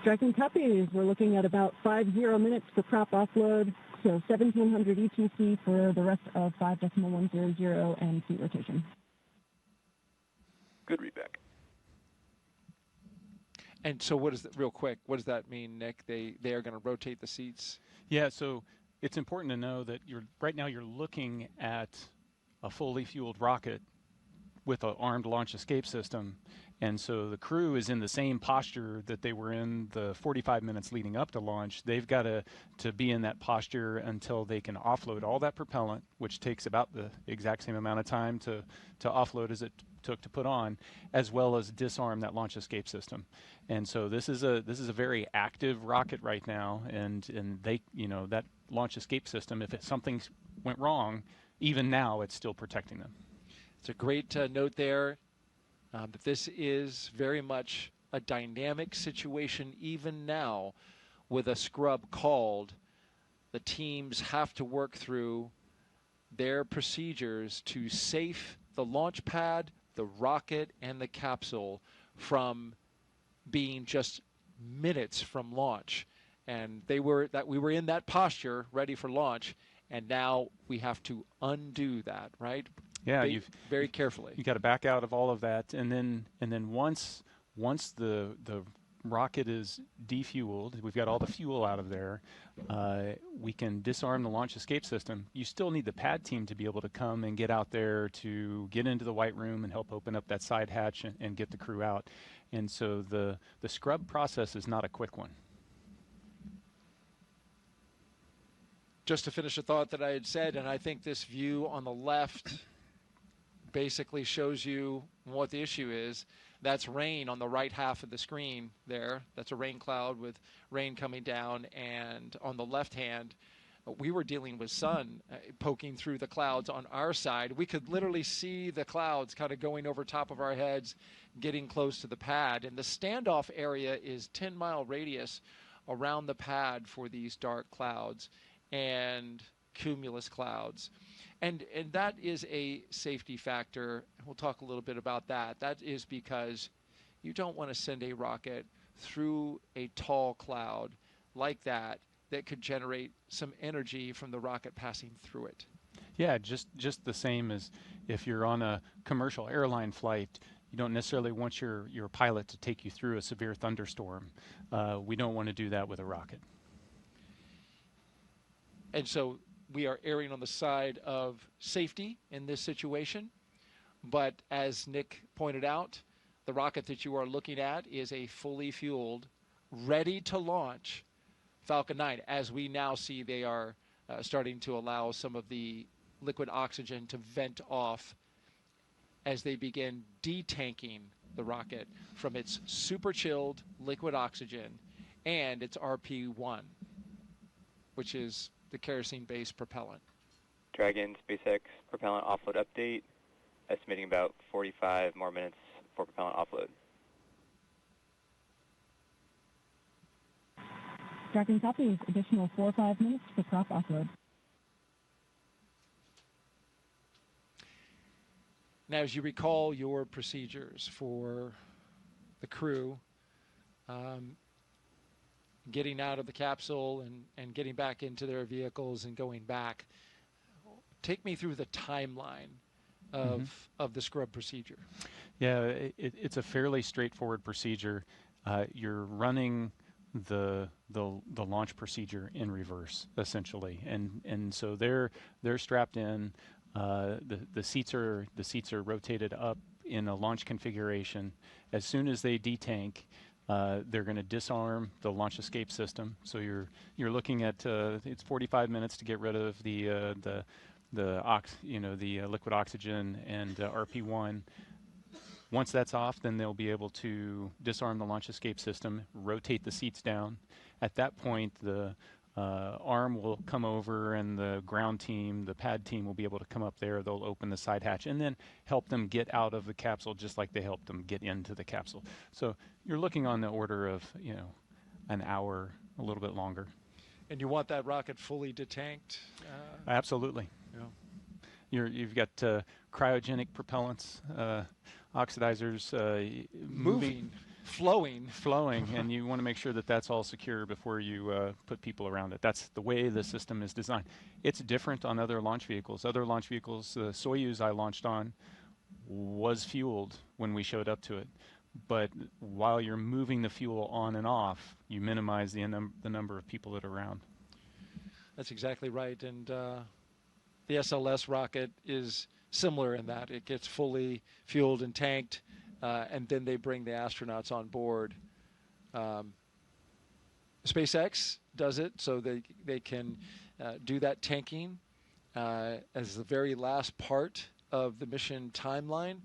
Dragon copies. We're looking at about 50 minutes for prop offload. So 1700 ETC for the rest of 5.100 and seat rotation. Good readback. And so what does that, real quick, what does that mean, Nick? They are going to rotate the seats? Yeah, so it's important to know that right now you're looking at a fully fueled rocket with an armed launch escape system. And so the crew is in the same posture that they were in the 45 minutes leading up to launch. They've got to be in that posture until they can offload all that propellant, which takes about the exact same amount of time to offload as it took to put on, as well as disarm that launch escape system. And so this is a very active rocket right now, and they, that launch escape system, if something went wrong, even now it's still protecting them. It's a great note there. That this is very much a dynamic situation even now with a scrub called. The teams have to work through their procedures to safe the launch pad, the rocket, and the capsule from being just minutes from launch. And we were in that posture ready for launch, and now we have to undo that, right? Yeah, very carefully. You got to back out of all of that, and then once the rocket is defueled, we've got all the fuel out of there. We can disarm the launch escape system. You still need the pad team to be able to come and get out there to get into the white room and help open up that side hatch and get the crew out. And so the scrub process is not a quick one. Just to finish a thought that I had said, and I think this view on the left basically shows you what the issue is. That's rain on the right half of the screen there. That's a rain cloud with rain coming down. And on the left hand, we were dealing with sun poking through the clouds on our side. We could literally see the clouds kind of going over top of our heads, getting close to the pad. And the standoff area is 10-mile radius around the pad for these dark clouds and cumulus clouds. And that is a safety factor. We'll talk a little bit about that. That is because you don't want to send a rocket through a tall cloud like that could generate some energy from the rocket passing through it. Yeah, just the same as if you're on a commercial airline flight, you don't necessarily want your pilot to take you through a severe thunderstorm. We don't want to do that with a rocket. And so we are erring on the side of safety in this situation. But as Nick pointed out, the rocket that you are looking at is a fully fueled, ready to launch Falcon 9. As we now see, they are starting to allow some of the liquid oxygen to vent off as they begin detanking the rocket from its super chilled liquid oxygen and its RP1, which is the kerosene-based propellant. Dragon SpaceX propellant offload update, estimating about 45 more minutes for propellant offload. Tracking copy, additional 4 or 5 minutes for prop offload. Now, as you recall your procedures for the crew, getting out of the capsule and getting back into their vehicles and going back, take me through the timeline of the scrub procedure. Yeah, it's a fairly straightforward procedure. You're running the launch procedure in reverse, essentially, and so they're strapped in. The seats are rotated up in a launch configuration. As soon as they detank, they're going to disarm the launch escape system. So you're looking at it's 45 minutes to get rid of the liquid oxygen and RP1. Once that's off, then they'll be able to disarm the launch escape system, rotate the seats down. At that point, the arm will come over and the ground team, the pad team, will be able to come up there. They'll open the side hatch and then help them get out of the capsule just like they helped them get into the capsule. So you're looking on the order of, an hour, a little bit longer. And you want that rocket fully detanked? Absolutely. Yeah. You've got cryogenic propellants, oxidizers, moving, flowing, and you want to make sure that that's all secure before you put people around it. That's the way the system is designed. It's different on other launch vehicles. Other launch vehicles, the Soyuz I launched on was fueled when we showed up to it. But while you're moving the fuel on and off, you minimize the number of people that are around. That's exactly right. And the SLS rocket is similar in that it gets fully fueled and tanked, and then they bring the astronauts on board. SpaceX does it so they can do that tanking as the very last part of the mission timeline.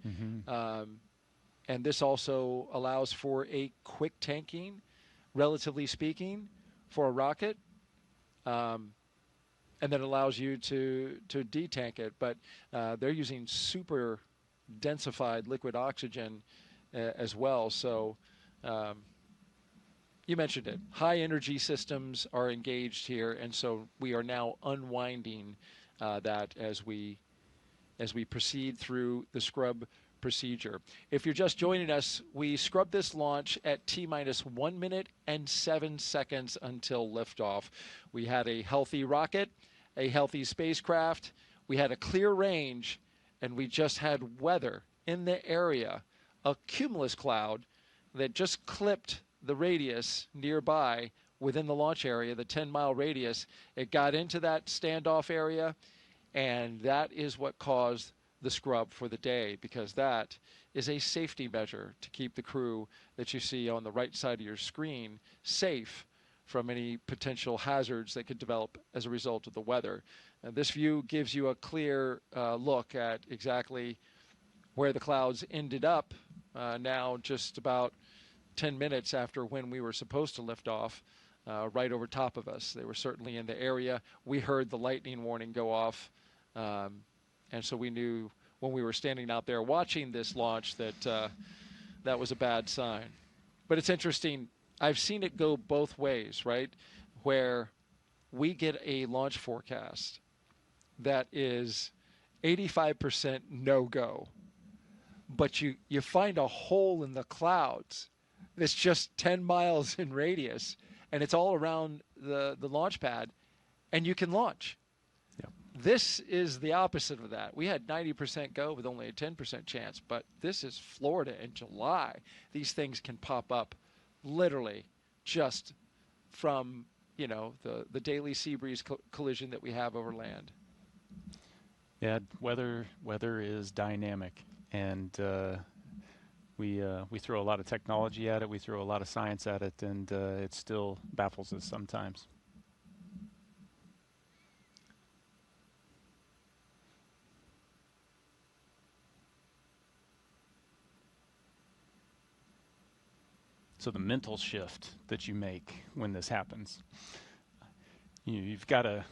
And this also allows for a quick tanking, relatively speaking, for a rocket. And then allows you to detank it. But they're using super densified liquid oxygen as well. So you mentioned it. High energy systems are engaged here, and so we are now unwinding that as we proceed through the scrub procedure. If you're just joining us, we scrubbed this launch at T-minus 1 minute and 7 seconds until liftoff. We had a healthy rocket, a healthy spacecraft, we had a clear range, and we just had weather in the area, a cumulus cloud that just clipped the radius nearby within the launch area, the 10-mile radius. It got into that standoff area, and that is what caused the scrub for the day, because that is a safety measure to keep the crew that you see on the right side of your screen safe from any potential hazards that could develop as a result of the weather. And this view gives you a clear look at exactly where the clouds ended up now just about 10 minutes after when we were supposed to lift off, right over top of us. They were certainly in the area. We heard the lightning warning go off, and so we knew when we were standing out there watching this launch that that was a bad sign. But it's interesting. I've seen it go both ways, right? Where we get a launch forecast that is 85% no-go, but you find a hole in the clouds that's just 10 miles in radius, and it's all around the launch pad, and you can launch. This is the opposite of that. We had 90% go with only a 10% chance, but this is Florida in July. These things can pop up literally just from, the daily sea breeze collision that we have over land. Yeah, weather is dynamic, and we throw a lot of technology at it, we throw a lot of science at it, and it still baffles us sometimes. So the mental shift that you make when this happens, you've got to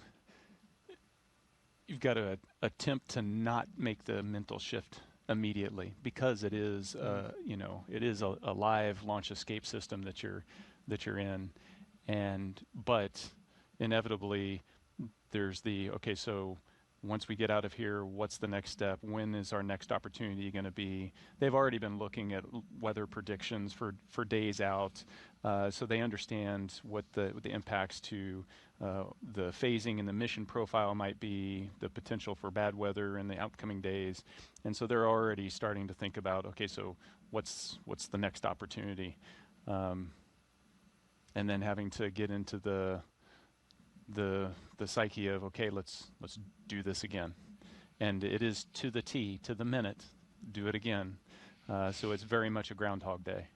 attempt to not make the mental shift immediately, because it is it is a live launch escape system that you're in, But inevitably, there's the, okay, so once we get out of here, what's the next step? When is our next opportunity going to be? They've already been looking at weather predictions for days out, so they understand what the impacts to the phasing and the mission profile might be, the potential for bad weather in the upcoming days. And so they're already starting to think about, okay, so what's the next opportunity? And then having to get into the psyche of, okay, let's do this again, and it is to the T, to the minute, do it again. So it's very much a Groundhog Day.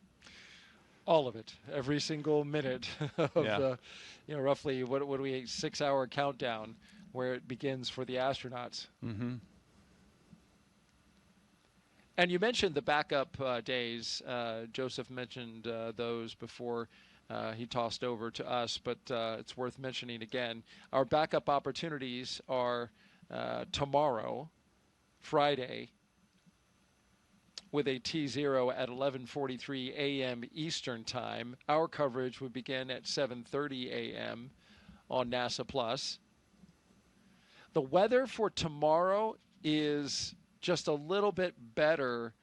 All of it, every single minute of the, roughly what do we 6-hour countdown where it begins for the astronauts. Mm-hmm. And you mentioned the backup days. Joseph mentioned those before. He tossed over to us, but it's worth mentioning again. Our backup opportunities are tomorrow, Friday, with a T0 at 11:43 a.m. Eastern Time. Our coverage would begin at 7:30 a.m. on NASA Plus. The weather for tomorrow is just a little bit better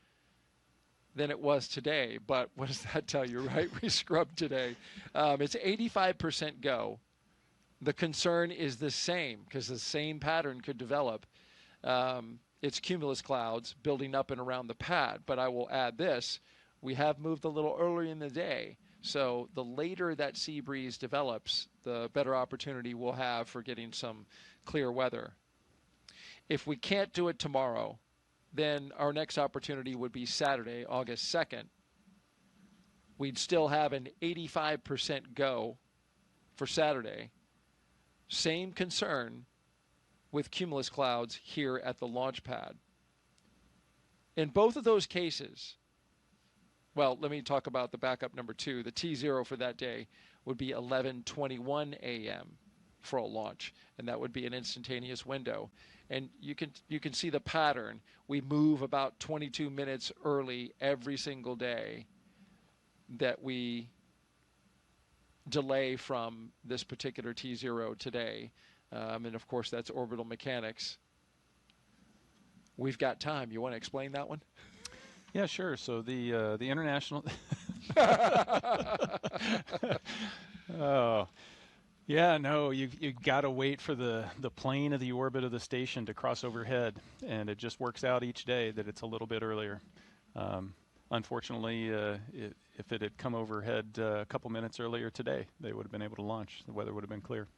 than it was today, but what does that tell you, right? We scrubbed today. It's 85% go. The concern is the same, because the same pattern could develop. It's cumulus clouds building up and around the pad, but I will add this. We have moved a little earlier in the day, so the later that sea breeze develops, the better opportunity we'll have for getting some clear weather. If we can't do it tomorrow, then our next opportunity would be Saturday, August 2nd. We'd still have an 85% go for Saturday. Same concern with cumulus clouds here at the launch pad. In both of those cases, well, let me talk about the backup number 2. The T0 for that day would be 11:21 a.m. for a launch, and that would be an instantaneous window. And you can see the pattern. We move about 22 minutes early every single day that we delay from this particular T0 today. And of course, that's orbital mechanics. We've got time. You want to explain that one? Yeah, sure. So the international. Oh. Yeah, no, you got to wait for the plane of the orbit of the station to cross overhead, and it just works out each day that it's a little bit earlier. Unfortunately, if it had come overhead a couple minutes earlier today, they would have been able to launch. The weather would have been clear.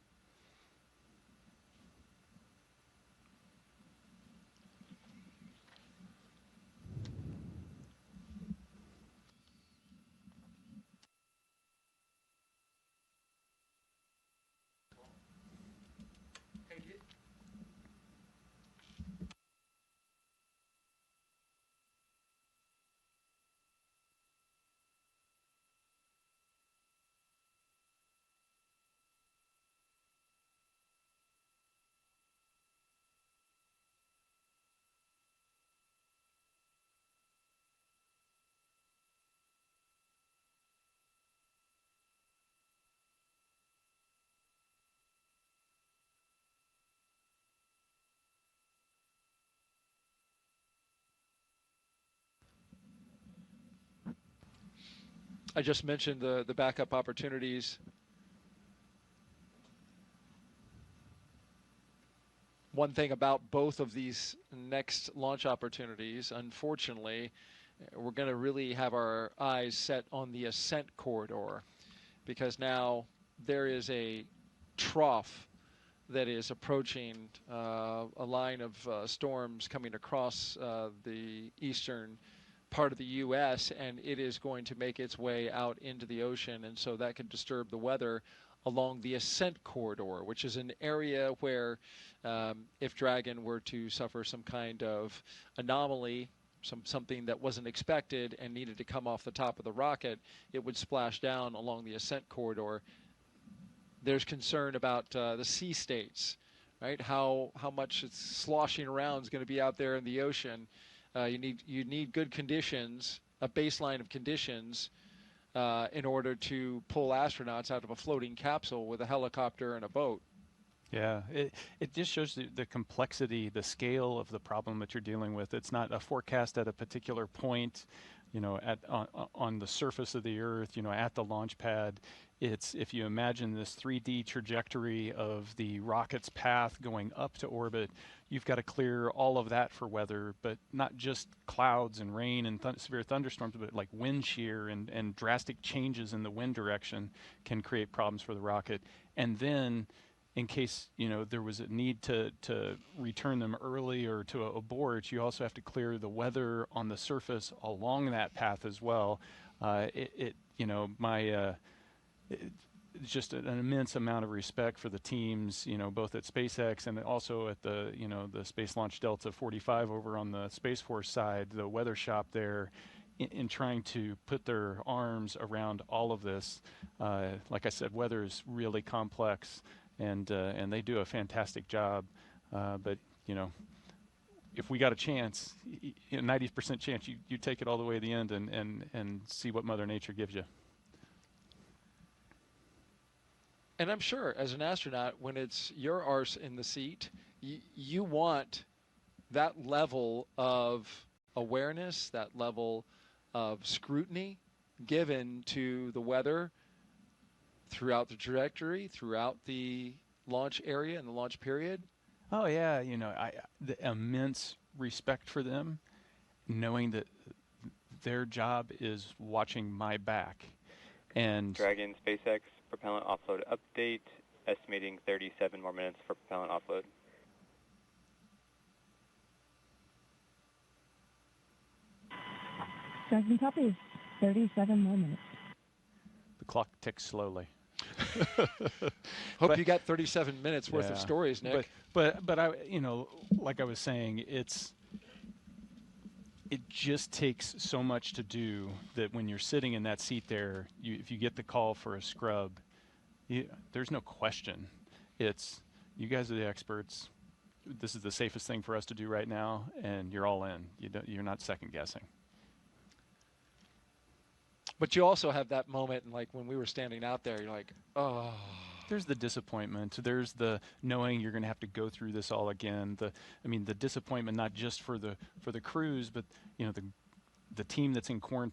I just mentioned the backup opportunities. One thing about both of these next launch opportunities, unfortunately, we're going to really have our eyes set on the ascent corridor, because now there is a trough that is approaching a line of storms coming across the eastern part of the U.S., and it is going to make its way out into the ocean, and so that could disturb the weather along the ascent corridor, which is an area where if Dragon were to suffer some kind of anomaly, something that wasn't expected and needed to come off the top of the rocket, it would splash down along the ascent corridor. There's concern about the sea states, right? How much it's sloshing around is going to be out there in the ocean. You need good conditions, a baseline of conditions in order to pull astronauts out of a floating capsule with a helicopter and a boat. Yeah, it just shows the complexity, the scale of the problem that you're dealing with. It's not a forecast at a particular point, you know, on the surface of the Earth, you know, at the launch pad. It's, if you imagine this 3D trajectory of the rocket's path going up to orbit, you've got to clear all of that for weather, but not just clouds and rain and severe thunderstorms, but like wind shear and drastic changes in the wind direction can create problems for the rocket. And then, in case, you know, there was a need to return them early or to abort, you also have to clear the weather on the surface along that path as well. You know, just an immense amount of respect for the teams, you know, both at SpaceX and also at the, you know, the Space Launch Delta 45 over on the Space Force side, the weather shop there, in trying to put their arms around all of this. Like I said, weather is really complex. And they do a fantastic job, but you know, if we got a chance, 90% chance, you take it all the way to the end and see what Mother Nature gives you. And I'm sure, as an astronaut, when it's your arse in the seat, you want that level of awareness, that level of scrutiny given to the weather throughout the trajectory, throughout the launch area and the launch period. Oh yeah, you know, the immense respect for them, knowing that their job is watching my back. And Dragon SpaceX propellant offload update, estimating 37 more minutes for propellant offload. Dragon copies. 37 more minutes. The clock ticks slowly. Hope you got 37 minutes worth of stories, Nick. But I, you know, like I was saying, it just takes so much to do that when you're sitting in that seat there, if you get the call for a scrub, there's no question. It's, you guys are the experts. This is the safest thing for us to do right now, and you're all in. You're not second guessing. But you also have that moment, and like when we were standing out there, you're like, oh. There's the disappointment. There's the knowing you're going to have to go through this all again. The disappointment not just for the crews, but you know, the team that's in quarantine